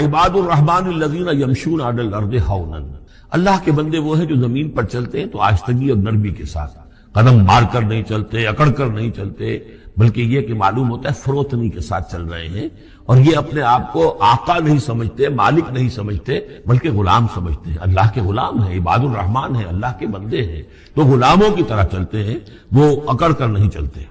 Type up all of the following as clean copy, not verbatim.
عباد الرحمن الذین یمشون علی الارض ہونا، اللہ کے بندے وہ ہیں جو زمین پر چلتے ہیں تو آہستگی اور نرمی کے ساتھ، قدم مار کر نہیں چلتے، اکڑ کر نہیں چلتے، بلکہ یہ کہ معلوم ہوتا ہے فروتنی کے ساتھ چل رہے ہیں، اور یہ اپنے آپ کو آقا نہیں سمجھتے، مالک نہیں سمجھتے، بلکہ غلام سمجھتے ہیں۔ اللہ کے غلام ہیں، عباد الرحمن ہیں، اللہ کے بندے ہیں، تو غلاموں کی طرح چلتے ہیں، وہ اکڑ کر نہیں چلتے۔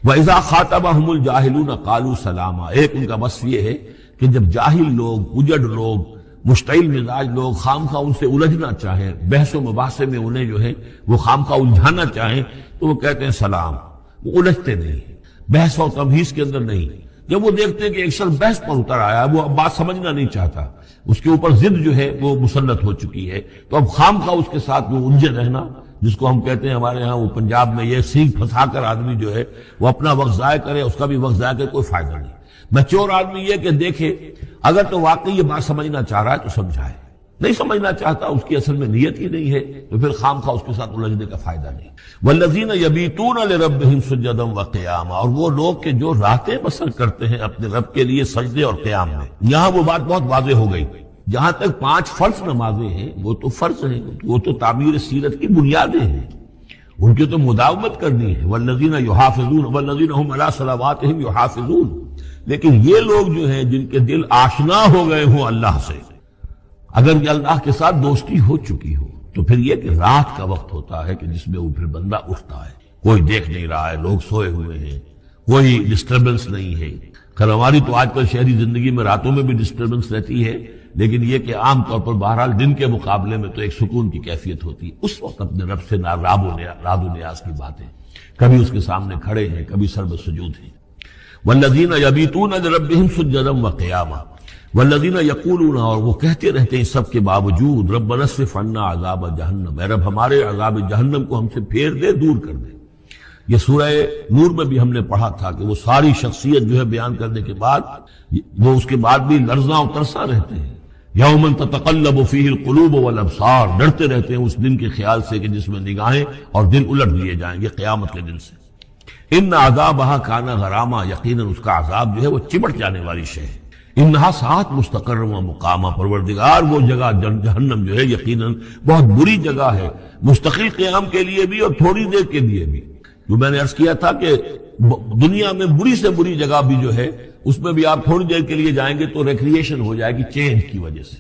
وَإِذَا خَاطَبَهُمُ الْجَاهِلُونَ قَالُوا سَلَامًا، ایک ان کا وصف یہ ہے کہ جب جاہل لوگ، اجڑ لوگ، مشتعل مزاج لوگ خامخواہ ان سے الجھنا چاہیں، بحث و مباحثے میں انہیں جو ہے وہ خامخواہ الجھانا چاہیں، تو وہ کہتے ہیں سلام، وہ الجھتے نہیں، بحث و تمہیز کے اندر نہیں۔ جب وہ دیکھتے ہیں کہ ایک شخص بحث پر اتر آیا، وہ اب بات سمجھنا نہیں چاہتا، اس کے اوپر ضد جو ہے وہ مسلط ہو چکی ہے، تو اب خامخواہ اس کے ساتھ وہ الجھے رہنا، جس کو ہم کہتے ہیں ہمارے ہاں وہ پنجاب میں یہ سینگ پھنسا کر آدمی جو ہے وہ اپنا وقت ضائع کرے، اس کا بھی وقت ضائع کرے، کوئی فائدہ نہیں۔ میچور آدمی یہ کہ دیکھے اگر تو واقعی یہ بات سمجھنا چاہ رہا ہے تو سمجھائے، نہیں سمجھنا چاہتا، اس کی اصل میں نیت ہی نہیں ہے، تو پھر خامخواہ اس کے ساتھ الجھنے کا فائدہ نہیں۔ والذین یبیتون لربہم سجدا وقیاما، اور وہ لوگ کہ جو راتیں بسر کرتے ہیں اپنے رب کے لیے سجدے اور قیام میں۔ یہاں وہ بات بہت واضح ہو گئی، جہاں تک 5 فرض نمازیں ہیں وہ تو فرض ہیں، وہ تو تعمیر سیرت کی بنیادیں ہیں، ان کی تو مداومت کرنی ہے۔ والذین یحافظون والذین هم علی صلواتہم یحافظون، لیکن یہ لوگ جو ہیں جن کے دل آشنا ہو گئے ہوں اللہ سے، اگر یہ اللہ کے ساتھ دوستی ہو چکی ہو، تو پھر یہ کہ رات کا وقت ہوتا ہے کہ جس میں وہ پھر بندہ اٹھتا ہے، کوئی دیکھ نہیں رہا ہے، لوگ سوئے ہوئے ہیں، کوئی ڈسٹربنس نہیں ہے۔ خیر ہماری تو آج کل شہری زندگی میں راتوں میں بھی ڈسٹربنس رہتی ہے، لیکن یہ کہ عام طور پر بہرحال دن کے مقابلے میں تو ایک سکون کی کیفیت ہوتی ہے، اس وقت اپنے رب سے راد و نیاز کی باتیں، کبھی اس کے سامنے کھڑے ہیں، کبھی سر بسجود ہیں۔ والذین یبیتون لربہم سجدا وقیاما والذین یقولون، اور وہ کہتے رہتے ہیں سب کے باوجود، ربنا اصرف عنا عذاب جہنم، اے رب ہمارے عذاب جہنم کو ہم سے پھیر دے، دور کر دے۔ یہ سورہ نور میں بھی ہم نے پڑھا تھا کہ وہ ساری شخصیت جو ہے بیان کرنے کے بعد وہ اس کے بعد بھی لرزاں و ترساں رہتے ہیں۔ یوما تتقلب فیہ القلوب والابصار، ڈرتے رہتے ہیں اس دن کے خیال سے کہ جس میں نگاہیں اور دل الٹ دیے جائیں گے قیامت کے دن سے۔ ان عذابہا کان غراما، یقیناً اس کا عذاب جو ہے وہ چمٹ جانے والی شے ہے۔ انہا ساعت مستقر و مقامہ، پروردگار وہ جگہ جہنم جو ہے یقیناً بہت بری جگہ ہے، مستقل قیام کے لیے بھی اور تھوڑی دیر کے لیے بھی۔ جو میں نے عرض کیا تھا کہ دنیا میں بری سے بری جگہ بھی جو ہے اس میں بھی آپ تھوڑی دیر کے لیے جائیں گے تو ریکریشن ہو جائے گی چینج کی وجہ سے،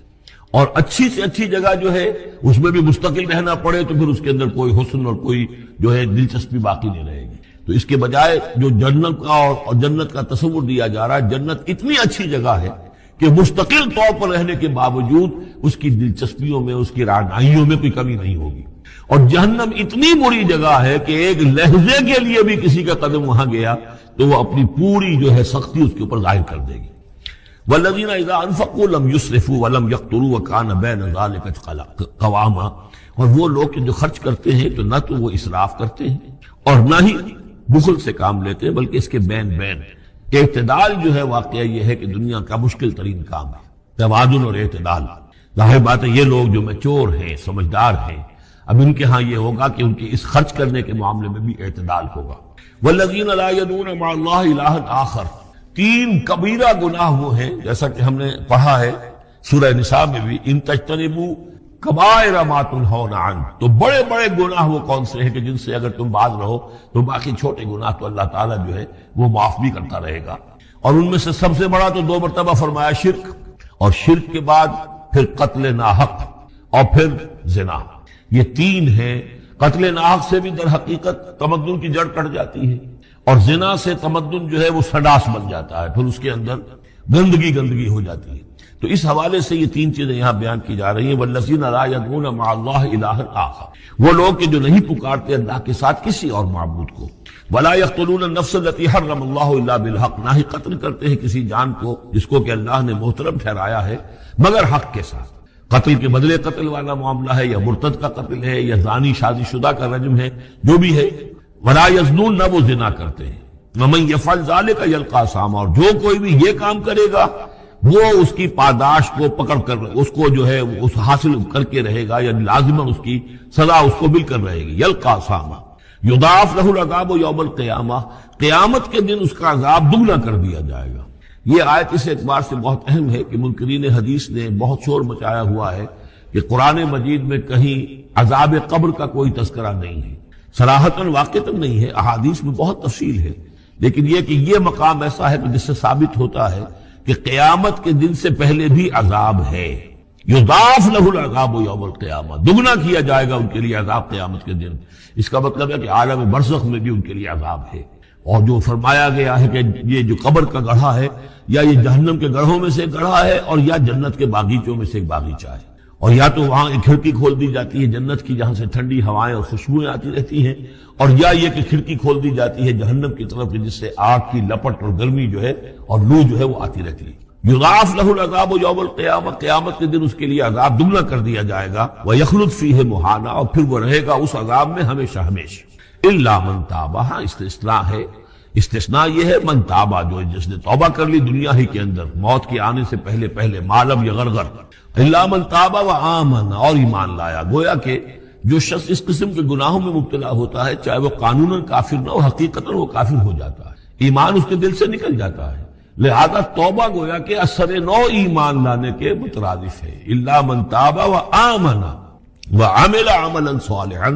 اور اچھی سے اچھی جگہ جو ہے اس میں بھی مستقل رہنا پڑے تو پھر اس کے اندر کوئی حسن اور کوئی جو ہے دلچسپی باقی نہیں رہے گی۔ تو اس کے بجائے جو جنت کا اور جنت کا تصور دیا جا رہا ہے، جنت اتنی اچھی جگہ ہے کہ مستقل طور پر رہنے کے باوجود اس کی دلچسپیوں میں، اس کی رعنائیوں میں کوئی کمی نہیں ہوگی، اور جہنم اتنی بری جگہ ہے کہ ایک لہجے کے لیے بھی کسی کا قدم وہاں گیا تو وہ اپنی پوری جو ہے سختی اس کے اوپر ظاہر کر دے گی۔ والذین اذا انفقوا لم یسرفوا ولم یقتروا وکان بین ذلک قواما، اور وہ لوگ کہ جو خرچ کرتے ہیں تو نہ تو وہ اسراف کرتے ہیں اور نہ ہی بخل سے کام لیتے ہیں، بلکہ اس کے بین اعتدال جو ہے واقعہ یہ ہے کہ دنیا کا مشکل ترین کام ہے، توازن اور اعتدال۔ ظاہر بات ہے یہ لوگ جو میچور ہیں، سمجھدار ہیں، اب ان کے ہاں یہ ہوگا کہ ان کی اس خرچ کرنے کے معاملے میں بھی اعتدال ہوگا۔ والذین لا یدعون مع اللہ الہا آخر، 3 کبیرہ گناہ وہ ہیں جیسا کہ ہم نے پڑھا ہے سورہ نساء میں بھی، ان تجتنبوا کبائر ما تنہون عنہ، تو بڑے بڑے گناہ وہ کون سے ہیں کہ جن سے اگر تم باز رہو تو باقی چھوٹے گناہ تو اللہ تعالیٰ جو ہے وہ معاف بھی کرتا رہے گا۔ اور ان میں سے سب سے بڑا تو 2 مرتبہ فرمایا شرک، اور شرک کے بعد پھر قتل ناحق اور پھر زنا، یہ 3 ہیں۔ قتل ناحق سے بھی در حقیقت تمدن کی جڑ کٹ جاتی ہے، اور زنا سے تمدن جو ہے وہ سڈاس بن جاتا ہے، پھر اس کے اندر گندگی ہو جاتی ہے۔ تو اس حوالے سے یہ 3 چیزیں یہاں بیان کی جا رہی ہیں۔ والذین لا یدعون مع اللہ الہا آخر، وہ لوگ کہ جو نہیں پکارتے اللہ کے ساتھ کسی اور معبود کو۔ ولا یقتلون النفس التي حرم اللہ الا بالحق، نہ ہی قتل کرتے ہیں کسی جان کو جس کو کہ اللہ نے محترم ٹھہرایا ہے مگر حق کے ساتھ۔ قتل کے بدلے قتل والا معاملہ ہے، یا مرتد کا قتل ہے، یا زانی شادی شدہ کا رجم ہے، جو بھی ہے۔ ولا یزنون، نہ وہ زنا کرتے ہیں۔ ومن یفعل ذلک یلقى اثاما، اور جو کوئی بھی یہ کام کرے گا وہ اس کی پاداش کو پکڑ کر اس کو جو ہے اس حاصل کر کے رہے گا، یعنی لازماً اس کی سزا اس کو مل کر رہے گی۔ یلقى اثاما یضاعف له العذاب یوم القیامہ، قیامت کے دن اس کا عذاب دگنا کر دیا جائے گا۔ یہ آیت اس اعتبار سے بہت اہم ہے کہ منکرین حدیث نے بہت شور مچایا ہوا ہے کہ قرآن مجید میں کہیں عذاب قبر کا کوئی تذکرہ نہیں ہے، صراحتاً واقعتاً نہیں ہے، احادیث میں بہت تفصیل ہے، لیکن یہ کہ یہ مقام ایسا ہے کہ جس سے ثابت ہوتا ہے کہ قیامت کے دن سے پہلے بھی عذاب ہے۔ یضاعف لہ العذاب یوم القیامہ، دگنا کیا جائے گا ان کے لیے عذاب قیامت کے دن۔ اس کا مطلب ہے کہ عالم برزخ میں بھی ان کے لیے عذاب ہے۔ اور جو فرمایا گیا ہے کہ یہ جو قبر کا گڑھا ہے یا یہ جہنم کے گڑھوں میں سے ایک گڑھا ہے اور یا جنت کے باغیچوں میں سے ایک باغیچہ ہے، اور یا تو وہاں ایک کھڑکی کھول دی جاتی ہے جنت کی جہاں سے ٹھنڈی ہوائیں اور خوشبوئیں آتی رہتی ہیں، اور یا یہ کہ کھڑکی کھول دی جاتی ہے جہنم کی طرف جس سے آگ کی لپٹ اور گرمی جو ہے اور لو جو ہے وہ آتی رہتی ہے۔ یضاعف لہ العذاب یوم القیامہ، قیامت کے دن اس کے لیے عذاب دگنا کر دیا جائے گا، ویخلد فیہ مہانا، اور پھر وہ رہے گا اس عذاب میں ہمیشہ ہمیشہ۔ الا من تاب، استثناء ہے، استثناء یہ ہے من تابہ، جو جس نے توبہ کر لی دنیا ہی کے اندر موت کے آنے سے پہلے پہلے، معلم یغرغر، الا من تابہ وآمن، اور ایمان لایا۔ گویا کہ جو شخص اس قسم کے گناہوں میں مبتلا ہوتا ہے چاہے وہ قانوناً کافر نہ ہو، حقیقتاً وہ کافر ہو جاتا ہے، ایمان اس کے دل سے نکل جاتا ہے، لہذا توبہ گویا کہ اثر نو ایمان لانے کے مترادف ہے۔ الا من تاب وآمن وعمل عملا صالحا،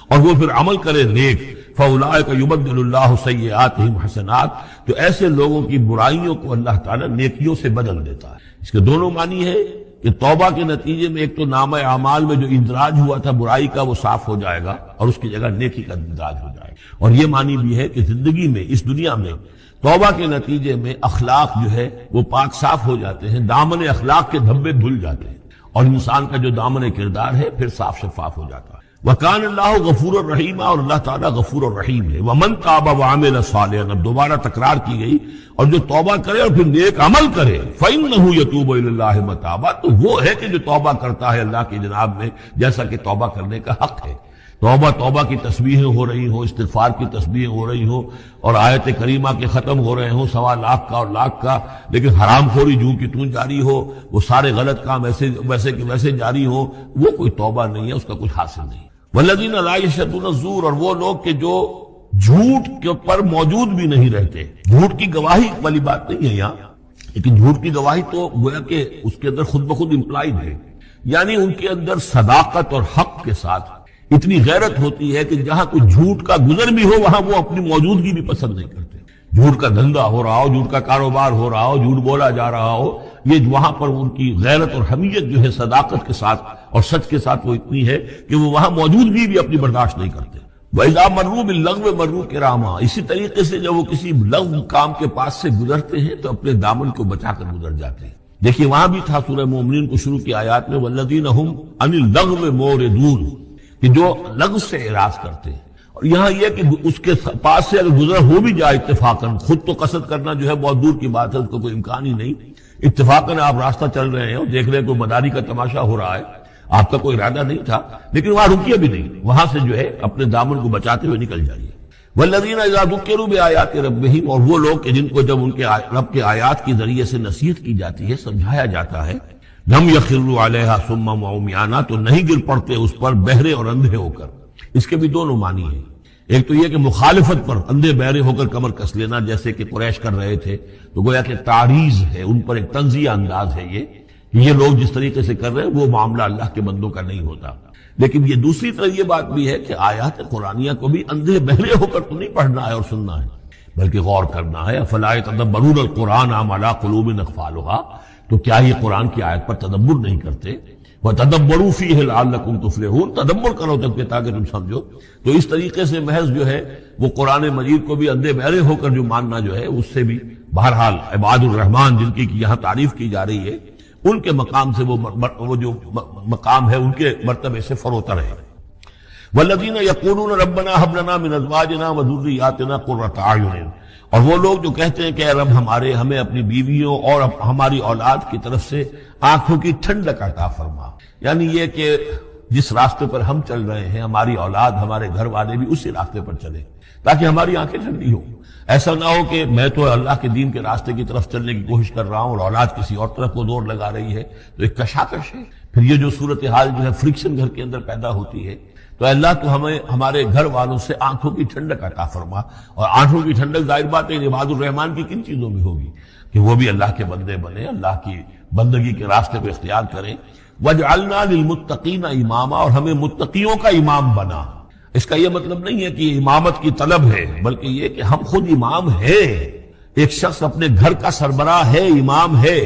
اور وہ پھر عمل کرے نیک، فاولئک یبدل اللہ سیئاتہم حسنات، تو ایسے لوگوں کی برائیوں کو اللہ تعالیٰ نیکیوں سے بدل دیتا ہے۔ اس کے دونوں معنی ہے کہ توبہ کے نتیجے میں ایک تو نامہ اعمال میں جو اندراج ہوا تھا برائی کا وہ صاف ہو جائے گا اور اس کی جگہ نیکی کا اندراج ہو جائے گا، اور یہ معنی بھی ہے کہ زندگی میں اس دنیا میں توبہ کے نتیجے میں اخلاق جو ہے وہ پاک صاف ہو جاتے ہیں، دامن اخلاق کے دھبے دھل جاتے ہیں، اور انسان کا جو دامن کردار ہے پھر صاف شفاف ہو جاتا ہے۔ وَكَانَ اللَّهُ غَفُورًا رَحِيمًا، اور اللہ تعالیٰ غفور الرحیم ہے۔ وَمَن تَابَ وَعَمِلَ صَالِحًا، اب دوبارہ تکرار کی گئی، اور جو توبہ کرے اور پھر نیک عمل کرے، فَإِنَّهُ يَتُوبُ إِلَى اللَّهِ مَتَابًا، تو وہ ہے کہ جو توبہ کرتا ہے اللہ کی جناب میں جیسا کہ توبہ کرنے کا حق ہے۔ توبہ توبہ کی تسبیحیں ہو رہی ہوں، استغفار کی تسبیحیں ہو رہی ہوں، اور آیت کریمہ کے ختم ہو رہے ہوں 1.25 لاکھ کا اور لاکھ کا، لیکن حرام خوری جوں کی توں جاری ہو، وہ سارے غلط کام ویسے کہ ویسے جاری ہوں، وہ کوئی توبہ نہیں ہے، اس کا کچھ حاصل نہیں۔ والذین لا یشهدون الزور، اور وہ لوگ کہ جو جھوٹ کے پر موجود بھی نہیں رہتے۔ جھوٹ کی گواہی والی بات نہیں ہے یہاں، لیکن جھوٹ کی گواہی تو گویا کہ اس کے اندر خود بخود امپلائڈ ہے، یعنی ان کے اندر صداقت اور حق کے ساتھ اتنی غیرت ہوتی ہے کہ جہاں کوئی جھوٹ کا گزر بھی ہو وہاں وہ اپنی موجودگی بھی پسند نہیں کرتے۔ جھوٹ کا دھندا ہو رہا ہو، جھوٹ کا کاروبار ہو رہا ہو، جھوٹ بولا جا رہا ہو، یہ وہاں پر ان کی غیرت اور حمیت جو ہے صداقت کے ساتھ اور سچ کے ساتھ وہ اتنی ہے کہ وہ وہاں موجودگی بھی اپنی برداشت نہیں کرتے۔ وَإِذَا مَرُّوا بِاللَّغْوِ مَرُّوا كِرَامًا، اسی طریقے سے جب وہ کسی لغو کام کے پاس سے گزرتے ہیں تو اپنے دامن کو بچا کر گزر جاتے ہیں۔ دیکھیے وہاں بھی تھا سورہ مومنین کو شروع کی آیات میں وَالَّذِينَ هُمْ عَنِ اللَّغْوِ مُعْرِضُونَ، کہ جو لغو سے اعراض کرتے ہیں، اور یہاں یہ کہ اس کے پاس سے اگر گزر ہو بھی جائے اتفاقاً، خود تو قصد کرنا جو ہے بہت دور کی بات ہے، اس کو کوئی امکان ہی نہیں، اتفاقاً آپ راستہ چل رہے ہیں اور دیکھ رہے ہیں کوئی مداری کا تماشا ہو رہا ہے، آپ کا کوئی ارادہ نہیں تھا، لیکن وہاں رکیے بھی نہیں، وہاں سے جو ہے اپنے دامن کو بچاتے ہوئے نکل جائیے۔ والذین اذا ذکروا بآیات ربہم، اور وہ لوگ کہ جن کو جب ان کے رب کے آیات کے ذریعے سے نصیحت کی جاتی ہے، سمجھایا جاتا ہے، لم یخروا علیہا صما وعمیانا، تو نہیں گر پڑتے اس پر بہرے اور اندھے ہو کر۔ اس کے بھی دونوں معنی ہیں، ایک تو یہ کہ مخالفت پر اندھے بہرے ہو کر کمر کس لینا جیسے کہ قریش کر رہے تھے، تو گویا کہ تعریض ہے، ان پر ایک تنزیہ انداز ہے یہ لوگ جس طریقے سے کر رہے ہیں وہ معاملہ اللہ کے بندوں کا نہیں ہوتا۔ لیکن یہ دوسری طرف یہ بات بھی ہے کہ آیات قرآنیہ کو بھی اندھے بہرے ہو کر تو نہیں پڑھنا ہے اور سننا ہے، بلکہ غور کرنا ہے۔ افلا یتدبرون القرآن ام علی قلوب اقفالها، تو کیا یہ قرآن کی آیت پر تدبر نہیں کرتے؟ وَتَدَبَّرُوا فِيهِ لَعَلَّكُمْ تُفْلِحُونَ، تدبر کرو تاکہ تم سمجھو۔ تو اس طریقے سے محض جو ہے وہ قرآن مجید کو بھی اندھے بہرے ہو کر جو ماننا جو ہے اس سے بھی بہرحال عباد الرحمن جن کی یہاں تعریف کی جا رہی ہے ان کے مقام سے وہ جو مقام ہے ان کے مرتبے سے فروتر ہے۔ وَالَّذِينَ يَقُولُونَ رَبَّنَا هَبْ لَنَا مِنْ أَزْوَاجِنَا وَذُرِّيَّاتِنَا قُرَّةَ أَعْيُنٍ، اور وہ لوگ جو کہتے ہیں کہ اے رب ہمیں اپنی بیویوں اور ہماری اولاد کی طرف سے آنکھوں کی ٹھنڈک عطا فرما، یعنی یہ کہ جس راستے پر ہم چل رہے ہیں ہماری اولاد ہمارے گھر والے بھی اسی راستے پر چلیں تاکہ ہماری آنکھیں ٹھنڈی ہوں۔ ایسا نہ ہو کہ میں تو اللہ کے دین کے راستے کی طرف چلنے کی کوشش کر رہا ہوں اور اولاد کسی اور طرف کو دور لگا رہی ہے، تو ایک کشاکش ہے۔ پھر یہ جو صورتحال جو ہے فرکشن گھر کے اندر پیدا ہوتی ہے، تو اللہ تو ہمیں ہمارے گھر والوں سے آنکھوں کی ٹھنڈک عطا فرما، اور آنکھوں کی ٹھنڈک ظاہر بات ہے عباد الرحمن کی کن چیزوں میں ہوگی؟ کہ وہ بھی اللہ کے بندے بنے، اللہ کی بندگی کے راستے کو اختیار کریں۔ وَجْعَلْنَا لِلْمُتَّقِينَ اماما، اور ہمیں متقیوں کا امام بنا۔ اس کا یہ مطلب نہیں ہے کہ امامت کی طلب ہے، بلکہ یہ کہ ہم خود امام ہیں۔ ایک شخص اپنے گھر کا سربراہ ہے، امام ہے،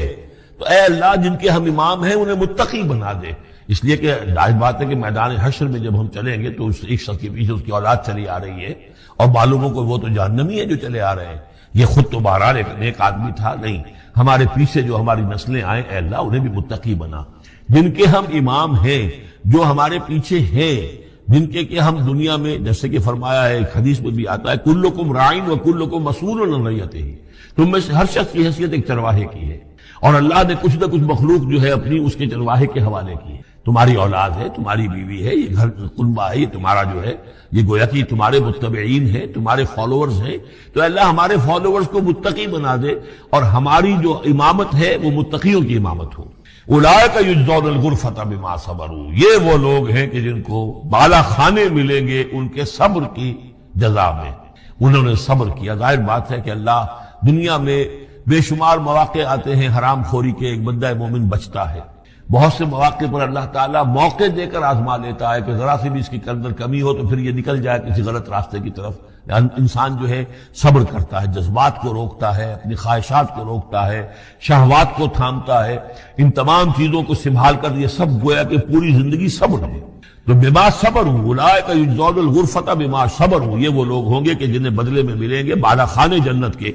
تو اے اللہ جن کے ہم امام ہیں انہیں متقی بنا دے۔ اس لیے کہ ظاہر بات ہے کہ میدان حشر میں جب ہم چلیں گے تو اس ایک شخص کے پیچھے اس کی اولاد چلی آ رہی ہے، اور معلوم ہو کہ وہ تو جہنمی ہے جو چلے آ رہے ہیں، یہ خود تو بہرحال ایک نیک آدمی تھا نہیں، ہمارے پیچھے جو ہماری نسلیں آئیں اے اللہ انہیں بھی متقی بنا۔ جن کے ہم امام ہیں، جو ہمارے پیچھے ہیں، جن کے کہ ہم دنیا میں جیسے کہ فرمایا ہے، ایک حدیث میں بھی آتا ہے کلکم راعٍ وکلکم مسئول عن رعیتہ، تم میں سے ہر شخص کی حیثیت ایک چرواہے کی ہے، اور اللہ نے کچھ نہ کچھ مخلوق جو ہے اپنی اس کے چرواہے کے حوالے کی ہے۔ تمہاری اولاد ہے، تمہاری بیوی ہے، یہ گھر کنبہ ہے، یہ تمہارا جو ہے یہ گویا کہ تمہارے متبعین ہیں، تمہارے فالوورز ہیں، تو اللہ ہمارے فالوورز کو متقی بنا دے، اور ہماری جو امامت ہے وہ متقیوں کی امامت ہو۔ اولئک یجزون الغرفۃ بما صبروا، یہ وہ لوگ ہیں کہ جن کو بالا خانے ملیں گے ان کے صبر کی جزا میں، انہوں نے صبر کیا۔ ظاہر بات ہے کہ اللہ دنیا میں بے شمار مواقع آتے ہیں حرام خوری کے، ایک بندہ مومن بچتا ہے، بہت سے مواقع پر اللہ تعالیٰ موقع دے کر آزما لیتا ہے کہ ذرا سی بھی اس کی اندر کمی ہو تو پھر یہ نکل جائے کسی غلط راستے کی طرف۔ انسان جو ہے صبر کرتا ہے، جذبات کو روکتا ہے، اپنی خواہشات کو روکتا ہے، شہوات کو تھامتا ہے، ان تمام چیزوں کو سنبھال کر یہ سب گویا کہ پوری زندگی صبر ہے۔ تو بما صبروا اولئک یجزون الغرفۃ بما صبروا، یہ وہ لوگ ہوں گے کہ جنہیں بدلے میں ملیں گے بالا خانے جنت کے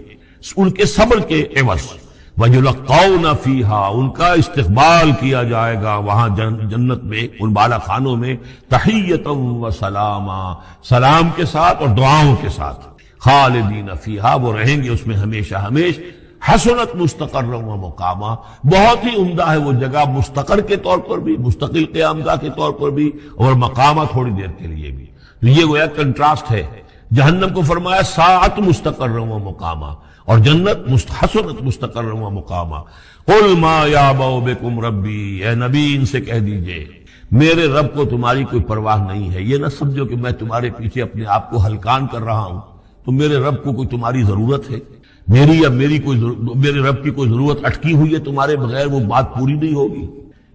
ان کے صبر کے عوض۔ وَيُلَقَّوْنَ فِيهَا، ان کا استقبال کیا جائے گا وہاں جنت میں، ان بالا خانوں میں، تحیۃ و سلاما، سلام کے ساتھ اور دعاؤں کے ساتھ۔ خالدین فیہا، وہ رہیں گے اس میں ہمیشہ ہمیش۔ حسنت مستقرا و مقاما، بہت ہی عمدہ ہے وہ جگہ، مستقر کے طور پر بھی، مستقل قیام گاہ کے طور پر بھی، اور مقامہ تھوڑی دیر کے لیے بھی۔ تو یہ گویا کنٹراسٹ ہے۔ جہنم کو فرمایا ساعت مستقرا و مقاما، اور جنت حسنت مستقرا و مقاما۔ قل ما یعبأ بکم ربی، اے نبی ان سے کہہ دیجئے میرے رب کو تمہاری کوئی پرواہ نہیں ہے۔ یہ نہ سمجھو کہ میں تمہارے پیچھے اپنے آپ کو ہلکان کر رہا ہوں، تو میرے رب کو کوئی تمہاری ضرورت ہے؟ میری یا میرے رب کی کوئی ضرورت اٹکی ہوئی ہے تمہارے بغیر، وہ بات پوری نہیں ہوگی۔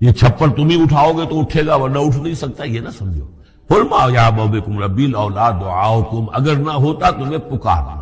یہ چھپر تم ہی اٹھاؤ گے تو اٹھے گا، ورنہ اٹھ نہیں سکتا، یہ نہ سمجھو۔ قل ما یعبأ بکم ربی لولا دعاؤکم، اگر نہ ہوتا تمہیں پکارنا۔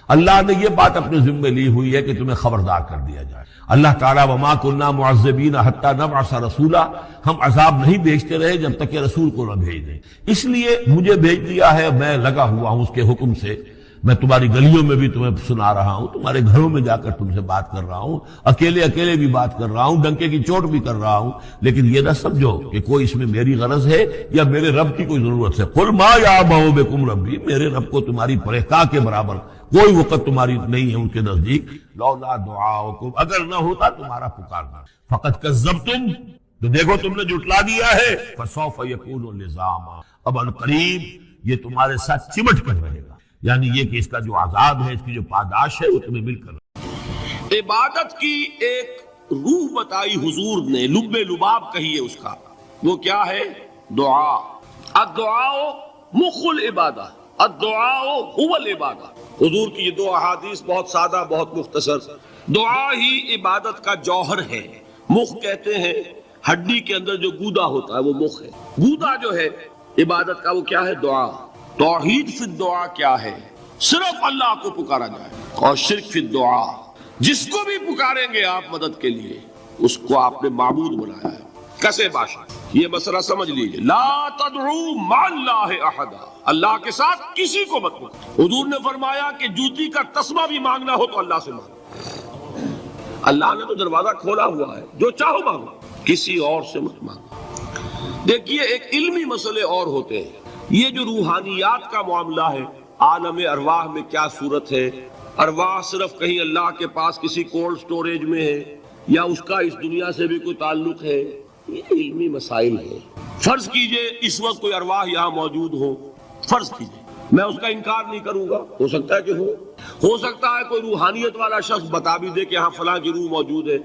اللہ نے یہ بات اپنے ذمے لی ہوئی ہے کہ تمہیں خبردار کر دیا جائے۔ اللہ تعالیٰ وما كنا معذبین حتی نبعث رسولا، ہم عذاب نہیں بھیجتے رہے جب تک کہ رسول کو نہ بھیج دیں، اس لیے مجھے بھیج دیا ہے، میں لگا ہوا ہوں اس کے حکم سے۔ میں تمہاری گلیوں میں بھی تمہیں سنا رہا ہوں، تمہارے گھروں میں جا کر تم سے بات کر رہا ہوں، اکیلے بھی بات کر رہا ہوں، ڈنکے کی چوٹ بھی کر رہا ہوں، لیکن یہ نہ سمجھو کہ کوئی اس میں میری غرض ہے یا میرے رب کی کوئی ضرورت ہے۔ قل ما یعبأ بکم ربی، میرے رب کو تمہاری پرہیزگاہ کے برابر کوئی وقت تمہاری نہیں ہے ان کے نزدیک۔ لولا دعاؤکم، اگر نہ ہوتا تمہارا پکارنا۔ فقد کذبتم، تو دیکھو تم نے جھٹلا دیا ہے۔ فسوف یکون لزاما، اب عنقریب یہ تمہارے ساتھ چمٹ کر رہے گا، یعنی یہ کہ اس کا جو عذاب ہے، اس کی جو پاداش ہے وہ تمہیں مل کر۔ عبادت کی ایک روح بتائی حضور نے، لب لباب کہیے اس کا، وہ کیا ہے؟ دعا۔ الدعاء مخ العبادہ، الدعاء هو العبادہ۔ حضور کی یہ دو احادیث بہت سادہ، بہت مختصر۔ دعا ہی عبادت کا جوہر ہے۔ مخ کہتے ہیں ہڈی کے اندر جو گودا ہوتا ہے وہ مخ ہے، گودا جو ہے عبادت کا وہ کیا ہے؟ دعا۔ توحید فی الدعا کیا ہے؟ صرف اللہ کو پکارا جائے، اور شرک فی الدعا، جس کو بھی پکاریں گے آپ مدد کے لیے اس کو آپ نے معبود بنایا ہے۔ کسے باشا، یہ مسئلہ سمجھ لیجئے، لا تدعو مع اللہ احدا، اللہ کے ساتھ کسی کو مت پکارو۔ حضور نے فرمایا کہ جوتی کا تسمہ بھی مانگنا ہو تو اللہ سے مانگو۔ اللہ نے تو دروازہ کھولا ہوا ہے، جو چاہو مانگو، کسی اور سے مت مانگو۔ دیکھیے ایک علمی مسئلے اور ہوتے ہیں، یہ جو روحانیات کا معاملہ ہے، عالم ارواح میں کیا صورت ہے، ارواح صرف کہیں اللہ کے پاس کسی کولڈ سٹوریج میں ہے یا اس کا اس دنیا سے بھی کوئی تعلق ہے، یہ علمی مسائل ہیں۔ فرض کیجئے اس وقت کوئی ارواح یہاں موجود ہو، فرض کیجئے، میں اس کا انکار نہیں کروں گا، ہو سکتا ہے کہ ہو سکتا ہے کوئی روحانیت والا شخص بتا بھی دے کہ ہاں فلاں کی روح موجود ہے،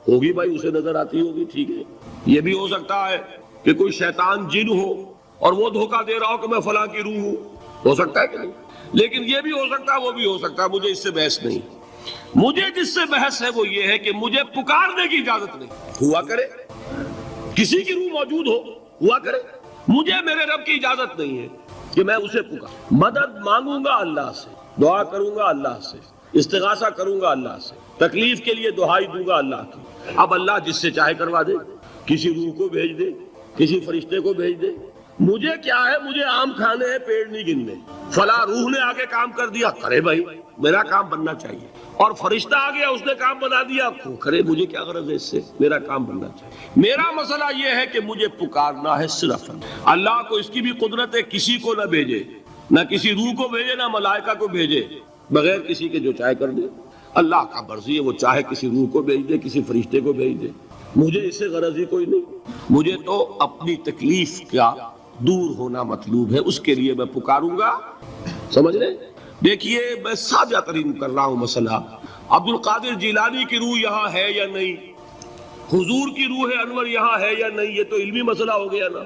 ہوگی بھائی، اسے نظر آتی ہوگی، ٹھیک ہے۔ یہ بھی ہو سکتا ہے کہ کوئی شیطان جن ہو اور وہ دھوکہ دے رہا ہو کہ میں فلاں کی روح ہوں، ہو سکتا ہے کہ نہیں، لیکن یہ بھی ہو سکتا ہے وہ بھی ہو سکتا ہے، مجھے اس سے بحث نہیں۔ مجھے جس سے بحث ہے وہ یہ ہے کہ مجھے پکارنے کی اجازت نہیں ہوا کرے، کسی کی روح موجود ہوا کرے، مجھے میرے رب کی اجازت نہیں ہے کہ میں اسے پکار، مدد مانگوں گا اللہ سے، دعا کروں گا اللہ سے، استغاثہ کروں گا اللہ سے، تکلیف کے لیے دہائی دوں گا اللہ کی۔ اب اللہ جس سے چاہے کروا دے، کسی روح کو بھیج دے، کسی فرشتے کو بھیج دے، مجھے کیا ہے؟ مجھے آم کھانے ہیں، پیڑ نہیں گننے۔ فلاں روح نے آگے کام کر دیا، کرے بھائی، میرا کام بننا چاہیے، اور فرشتہ آ گیا اس نے کام بنا دیا، کرے، مجھے کیا غرض ہے اس سے، میرا کام بننا چاہیے۔ میرا مسئلہ یہ ہے کہ مجھے پکارنا ہے صرف اللہ کو۔ اس کی بھی قدرت ہے، کسی کو نہ بھیجے، نہ کسی روح کو بھیجے، نہ ملائکہ کو بھیجے، بغیر کسی کے جو چاہے کر دے۔ اللہ کا مرضی ہے، وہ چاہے کسی روح کو بھیج دے، کسی فرشتے کو بھیج دے، مجھے اس سے غرض ہی کوئی نہیں۔ مجھے تو اپنی تکلیف کا دور ہونا مطلوب ہے، اس کے لیے میں پکاروں گا۔ سمجھ رہے؟ دیکھیے میں سادہ ترین کر رہا ہوں مسئلہ۔ عبد القادر جیلانی کی روح یہاں ہے یا نہیں، حضور کی روح انور یہاں ہے یا نہیں، یہ تو علمی مسئلہ ہو گیا نا۔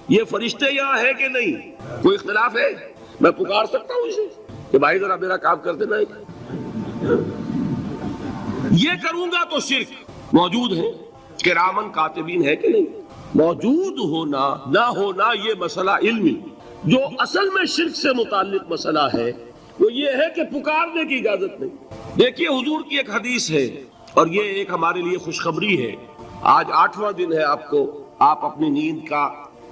یہ فرشتے یہاں ہے کہ نہیں، کوئی اختلاف ہے؟ میں پکار سکتا ہوں اسے کہ بھائی ذرا میرا کام کر دینا۔ یہ کروں گا تو شرک موجود ہے، کرامن کاتبین ہے کہ نہیں، موجود ہونا نہ ہونا یہ مسئلہ علمی۔ جو اصل میں شرک سے متعلق مسئلہ ہے وہ یہ ہے کہ پکارنے کی اجازت نہیں۔ دیکھیے حضور کی ایک حدیث ہے، اور یہ ایک ہمارے لیے خوشخبری ہے۔ آج 8واں دن ہے، آپ اپنی نیند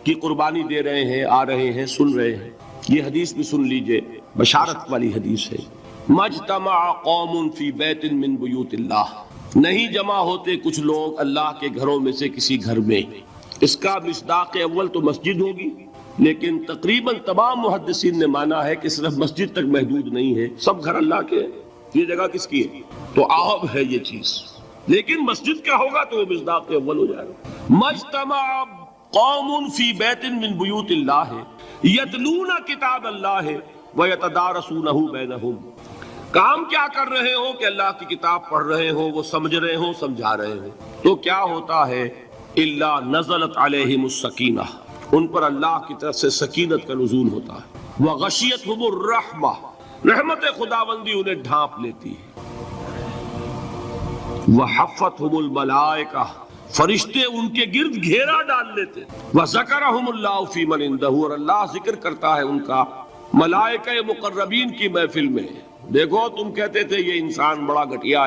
کی قربانی دے رہے ہیں، آ رہے ہیں، سن رہے ہیں۔ یہ حدیث بھی سن لیجئے، بشارت والی حدیث ہے۔ مجتمع قوم فی بیت من بیوت اللہ، نہیں جمع ہوتے کچھ لوگ اللہ کے گھروں میں سے کسی گھر میں۔ اس کا مصداق اول تو مسجد ہوگی، لیکن تقریباً تمام محدثین نے مانا ہے کہ صرف مسجد تک محدود نہیں ہے، سب گھر اللہ کے ہیں، یہ جگہ کس کی ہے؟ تو عام ہے یہ چیز، لیکن مسجد کا ہوگا تو وہ مصداق اول ہو جائے گا۔ مجتمع قوم فی بیت من بیوت اللہ یتلون کتاب اللہ ویتدارسونہ بینہم، کام کیا کر رہے ہو کہ اللہ کی کتاب پڑھ رہے ہو، وہ سمجھ رہے ہو، سمجھا رہے ہو، تو کیا ہوتا ہے؟ الا نزلت علیہم السکینہ، ان پر اللہ کی طرف سے سکینت کا نزول ہوتا ہے۔ وغشیتہم الرحمہ، رحمت خداوندی انہیں ڈھانپ لیتی ہے۔ وحفتہم الملائکہ، فرشتے ان کے گرد گھیرا ڈال لیتے۔ وذکرہم اللہ فی من عندہ، اور اللہ ذکر کرتا ہے ان کا ملائکہ مقربین کی محفل میں۔ دیکھو تم کہتے تھے یہ انسان بڑا گھٹیا ہے،